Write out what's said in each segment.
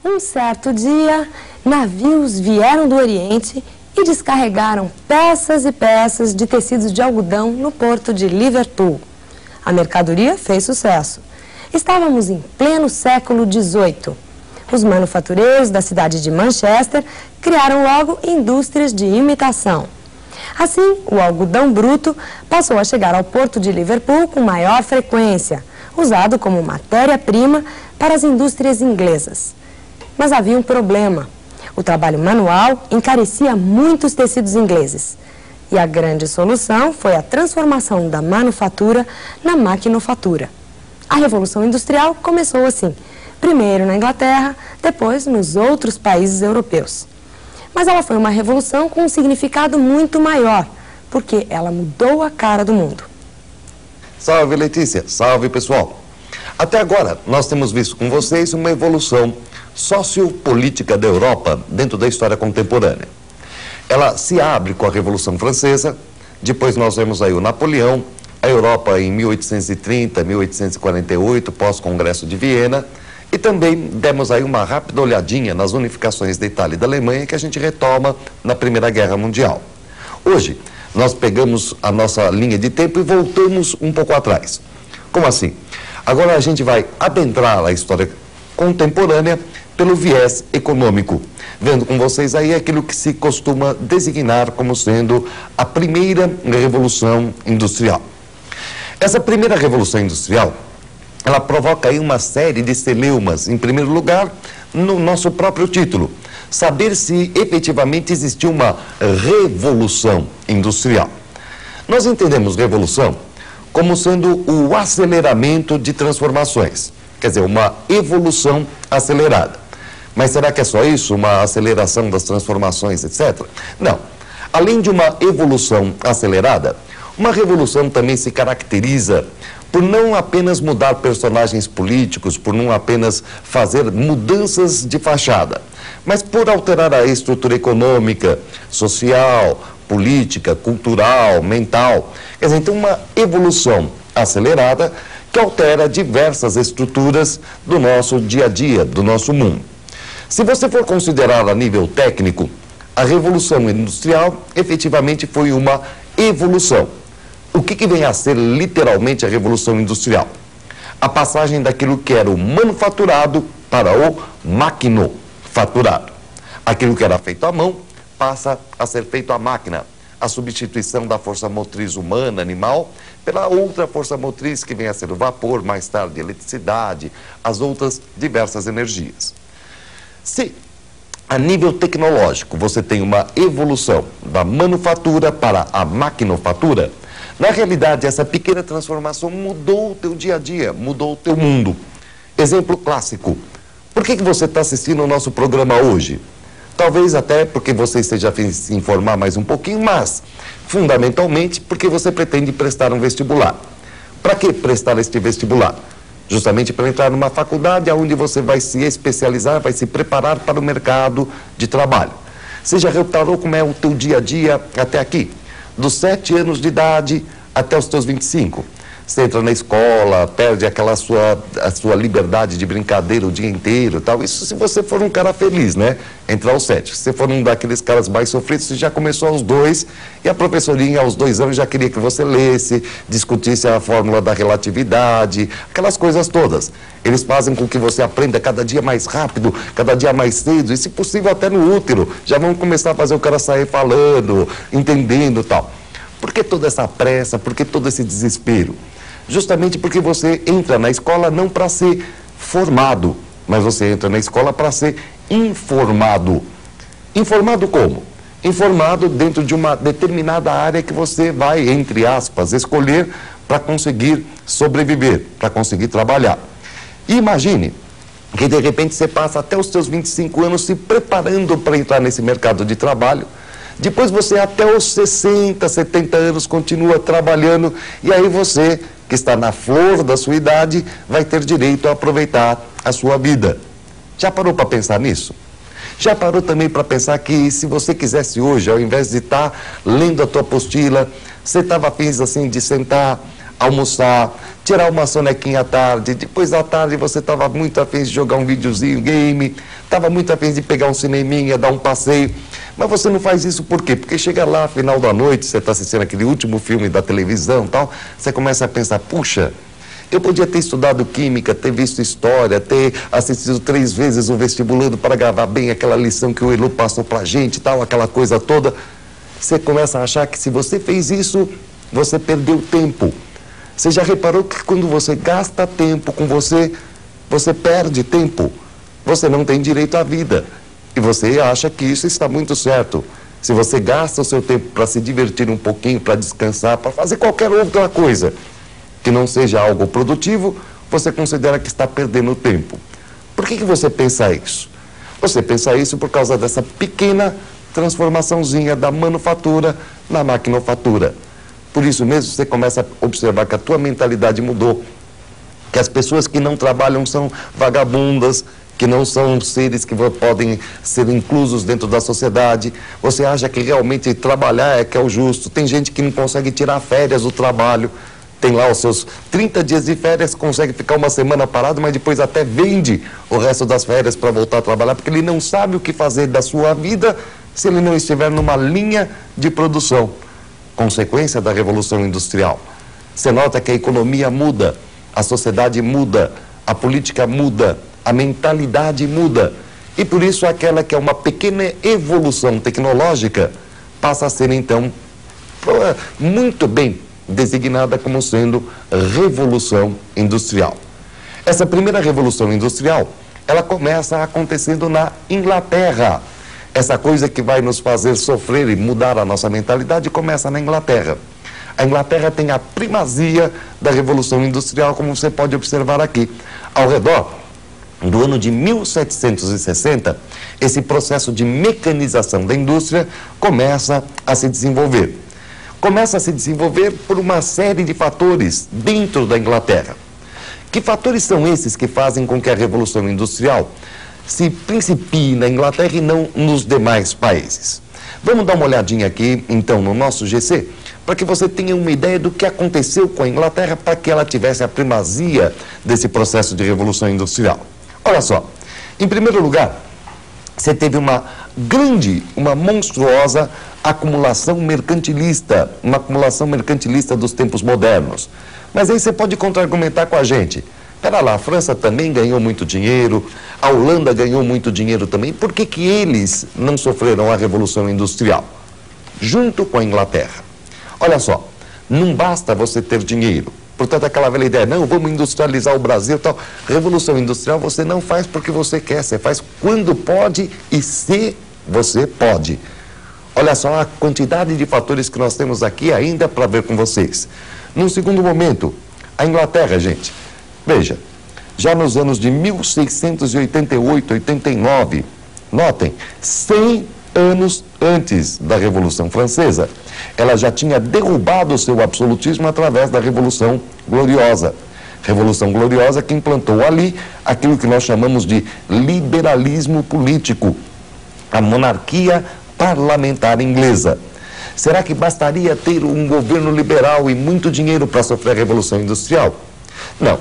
Um certo dia, navios vieram do Oriente e descarregaram peças e peças de tecidos de algodão no porto de Liverpool. A mercadoria fez sucesso. Estávamos em pleno século XVIII. Os manufatureiros da cidade de Manchester criaram logo indústrias de imitação. Assim, o algodão bruto passou a chegar ao porto de Liverpool com maior frequência, usado como matéria-prima para as indústrias inglesas. Mas havia um problema. O trabalho manual encarecia muito os tecidos ingleses. E a grande solução foi a transformação da manufatura na maquinofatura. A Revolução Industrial começou assim, primeiro na Inglaterra, depois nos outros países europeus. Mas ela foi uma revolução com um significado muito maior, porque ela mudou a cara do mundo. Salve, Letícia. Salve, pessoal. Até agora, nós temos visto com vocês uma evolução sociopolítica da Europa dentro da história contemporânea. Ela se abre com a Revolução Francesa, depois nós vemos aí o Napoleão, a Europa em 1830, 1848, pós-Congresso de Viena, e também demos aí uma rápida olhadinha nas unificações da Itália e da Alemanha que a gente retoma na Primeira Guerra Mundial. Hoje, nós pegamos a nossa linha de tempo e voltamos um pouco atrás. Como assim? Agora a gente vai adentrar a história contemporânea pelo viés econômico, vendo com vocês aí aquilo que se costuma designar como sendo a primeira revolução industrial. Essa primeira revolução industrial, ela provoca aí uma série de celeumas, em primeiro lugar, no nosso próprio título, saber se efetivamente existiu uma revolução industrial. Nós entendemos revolução como sendo o aceleramento de transformações, quer dizer, uma evolução acelerada. Mas será que é só isso, uma aceleração das transformações, etc? Não. Além de uma evolução acelerada, uma revolução também se caracteriza por não apenas mudar personagens políticos, por não apenas fazer mudanças de fachada, mas por alterar a estrutura econômica, social, política, cultural, mental. Quer dizer, então uma evolução acelerada que altera diversas estruturas do nosso dia a dia, do nosso mundo. Se você for considerar a nível técnico, a Revolução Industrial efetivamente foi uma evolução. O que vem a ser literalmente a Revolução Industrial? A passagem daquilo que era o manufaturado para o maquinofaturado. Aquilo que era feito à mão passa a ser feito à máquina. A substituição da força motriz humana, animal, pela outra força motriz que vem a ser o vapor, mais tarde a eletricidade, as outras diversas energias. Se a nível tecnológico você tem uma evolução da manufatura para a maquinofatura, na realidade essa pequena transformação mudou o teu dia a dia, mudou o teu mundo. Exemplo clássico. Por que você está assistindo ao nosso programa hoje? Talvez até porque você esteja a fim de se informar mais um pouquinho, mas fundamentalmente porque você pretende prestar um vestibular. Para que prestar este vestibular? Justamente para entrar numa faculdade onde você vai se especializar, vai se preparar para o mercado de trabalho. Você já reparou como é o teu dia a dia até aqui? Dos 7 anos de idade até os teus 25. Você entra na escola, perde aquela a sua liberdade de brincadeira o dia inteiro e tal. Isso se você for um cara feliz, né? Entrar aos 7. Se você for um daqueles caras mais sofridos, você já começou aos 2 e a professorinha aos 2 anos já queria que você lesse, discutisse a fórmula da relatividade, aquelas coisas todas. Eles fazem com que você aprenda cada dia mais rápido, cada dia mais cedo e, se possível, até no útero. Já vão começar a fazer o cara sair falando, entendendo e tal. Por que toda essa pressa? Por que todo esse desespero? Justamente porque você entra na escola não para ser formado, mas você entra na escola para ser informado. Informado como? Informado dentro de uma determinada área que você vai, entre aspas, escolher para conseguir sobreviver, para conseguir trabalhar. E imagine que de repente você passa até os seus 25 anos se preparando para entrar nesse mercado de trabalho. Depois você até os 60, 70 anos continua trabalhando e aí você, que está na flor da sua idade, vai ter direito a aproveitar a sua vida. Já parou para pensar nisso? Já parou também para pensar que se você quisesse hoje, ao invés de estar lendo a tua apostila, você estava afim assim de sentar, almoçar, tirar uma sonequinha à tarde, depois da tarde você estava muito afim de jogar um videozinho, game, estava muito afim de pegar um cineminha, dar um passeio, mas você não faz isso por quê? Porque chega lá, final da noite, você está assistindo aquele último filme da televisão e tal, você começa a pensar, puxa, eu podia ter estudado química, ter visto história, ter assistido 3 vezes o vestibulando para gravar bem aquela lição que o Elu passou para a gente e tal, aquela coisa toda. Você começa a achar que se você fez isso, você perdeu tempo. Você já reparou que quando você gasta tempo com você, você perde tempo. Você não tem direito à vida. E você acha que isso está muito certo. Se você gasta o seu tempo para se divertir um pouquinho, para descansar, para fazer qualquer outra coisa que não seja algo produtivo, você considera que está perdendo tempo. Por que você pensa isso? Você pensa isso por causa dessa pequena transformaçãozinha da manufatura na maquinofatura. Por isso mesmo você começa a observar que a tua mentalidade mudou, que as pessoas que não trabalham são vagabundas, que não são seres que podem ser inclusos dentro da sociedade. Você acha que realmente trabalhar é que é o justo. Tem gente que não consegue tirar férias do trabalho, tem lá os seus 30 dias de férias, consegue ficar uma semana parado, mas depois até vende o resto das férias para voltar a trabalhar, porque ele não sabe o que fazer da sua vida se ele não estiver numa linha de produção. Consequência da Revolução Industrial. Você nota que a economia muda, a sociedade muda, a política muda, a mentalidade muda. E por isso aquela que é uma pequena evolução tecnológica passa a ser então muito bem designada como sendo Revolução Industrial. Essa primeira Revolução Industrial, ela começa acontecendo na Inglaterra. Essa coisa que vai nos fazer sofrer e mudar a nossa mentalidade começa na Inglaterra. A Inglaterra tem a primazia da Revolução Industrial, como você pode observar aqui. Ao redor do ano de 1760, esse processo de mecanização da indústria começa a se desenvolver. Começa a se desenvolver por uma série de fatores dentro da Inglaterra. Que fatores são esses que fazem com que a Revolução Industrial se principie na Inglaterra e não nos demais países? Vamos dar uma olhadinha aqui, então, no nosso GC, para que você tenha uma ideia do que aconteceu com a Inglaterra para que ela tivesse a primazia desse processo de Revolução Industrial. Olha só, em primeiro lugar, você teve uma monstruosa acumulação mercantilista, uma acumulação mercantilista dos tempos modernos. Mas aí você pode contra-argumentar com a gente. Pera lá, a França também ganhou muito dinheiro, a Holanda ganhou muito dinheiro também. Por que que eles não sofreram a Revolução Industrial? Junto com a Inglaterra. Olha só, não basta você ter dinheiro. Portanto, aquela velha ideia, não, vamos industrializar o Brasil e tal. Revolução Industrial você não faz porque você quer, você faz quando pode e se você pode. Olha só a quantidade de fatores que nós temos aqui ainda para ver com vocês. Num segundo momento, a Inglaterra, gente, veja, já nos anos de 1688, 89, notem, 100 anos antes da Revolução Francesa, ela já tinha derrubado o seu absolutismo através da Revolução Gloriosa. Revolução Gloriosa que implantou ali aquilo que nós chamamos de liberalismo político, a monarquia parlamentar inglesa. Será que bastaria ter um governo liberal e muito dinheiro para sofrer a Revolução Industrial? Não.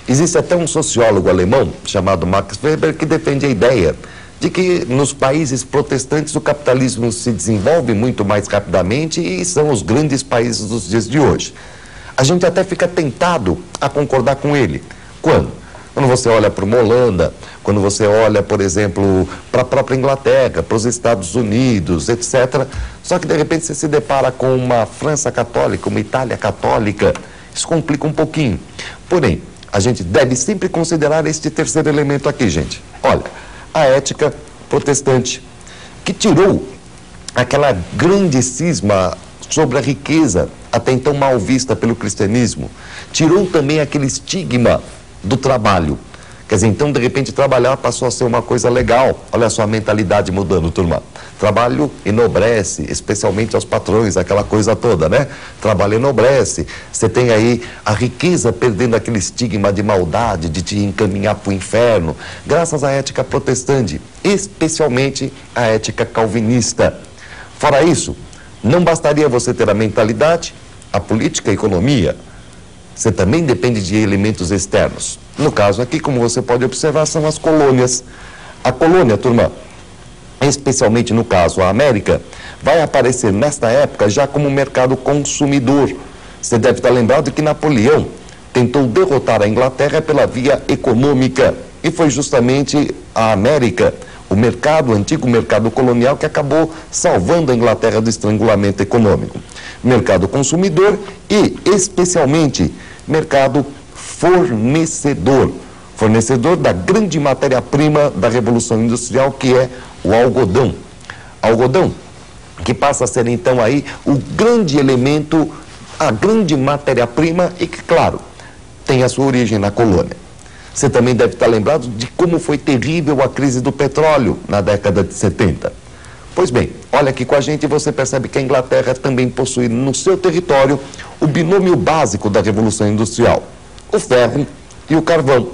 Existe até um sociólogo alemão chamado Max Weber que defende a ideia de que nos países protestantes o capitalismo se desenvolve muito mais rapidamente e são os grandes países dos dias de hoje. A gente até fica tentado a concordar com ele. Quando? Quando você olha para uma Holanda, quando você olha, por exemplo, para a própria Inglaterra, para os Estados Unidos, etc. Só que de repente você se depara com uma França católica, uma Itália católica. Isso complica um pouquinho. Porém, a gente deve sempre considerar este terceiro elemento aqui, gente. Olha, a ética protestante, que tirou aquela grande cisma sobre a riqueza, até então mal vista pelo cristianismo, tirou também aquele estigma do trabalho. Quer dizer, então, de repente, trabalhar passou a ser uma coisa legal. Olha só a mentalidade mudando, turma. Trabalho enobrece, especialmente aos patrões, aquela coisa toda, né? Trabalho enobrece. Você tem aí a riqueza perdendo aquele estigma de maldade, de te encaminhar para o inferno, graças à ética protestante, especialmente a ética calvinista. Fora isso, não bastaria você ter a mentalidade, a política, a economia. você também depende de elementos externos. No caso aqui, como você pode observar, são as colônias. A colônia, turma, especialmente no caso a América, vai aparecer nesta época já como mercado consumidor. Você deve estar lembrado que Napoleão tentou derrotar a Inglaterra pela via econômica. E foi justamente a América, o antigo mercado colonial, que acabou salvando a Inglaterra do estrangulamento econômico. Mercado consumidor e, especialmente, mercado fornecedor. Fornecedor da grande matéria-prima da Revolução Industrial, que é o algodão. Algodão, que passa a ser, então, aí o grande elemento, a grande matéria-prima e que, claro, tem a sua origem na colônia. Você também deve estar lembrado de como foi terrível a crise do petróleo na década de 70. Pois bem, olha aqui com a gente e você percebe que a Inglaterra também possui no seu território o binômio básico da Revolução Industrial, o ferro e o carvão.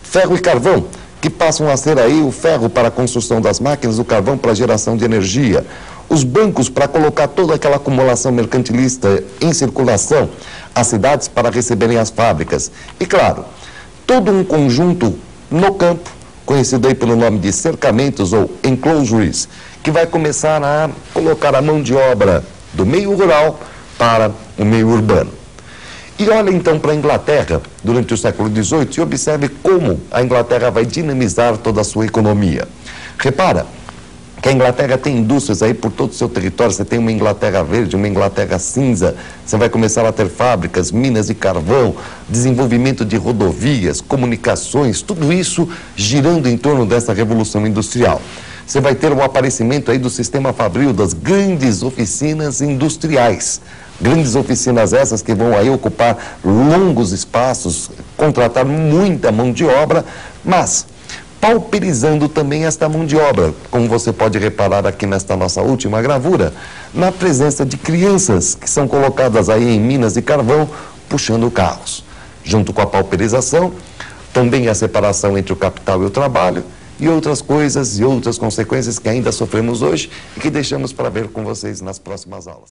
Ferro e carvão, que passam a ser aí o ferro para a construção das máquinas, o carvão para a geração de energia, os bancos para colocar toda aquela acumulação mercantilista em circulação, as cidades para receberem as fábricas e, claro, todo um conjunto no campo, conhecido aí pelo nome de cercamentos ou enclosures, que vai começar a colocar a mão de obra do meio rural para o meio urbano. E olha então para a Inglaterra durante o século XVIII e observe como a Inglaterra vai dinamizar toda a sua economia. Repara que a Inglaterra tem indústrias aí por todo o seu território. Você tem uma Inglaterra verde, uma Inglaterra cinza, você vai começar a ter fábricas, minas de carvão, desenvolvimento de rodovias, comunicações, tudo isso girando em torno dessa revolução industrial. Você vai ter o aparecimento aí do sistema fabril, das grandes oficinas industriais. Grandes oficinas essas que vão aí ocupar longos espaços, contratar muita mão de obra, mas pauperizando também esta mão de obra, como você pode reparar aqui nesta nossa última gravura, na presença de crianças que são colocadas aí em minas de carvão, puxando carros. Junto com a pauperização, também a separação entre o capital e o trabalho, e outras coisas e outras consequências que ainda sofremos hoje e que deixamos para ver com vocês nas próximas aulas.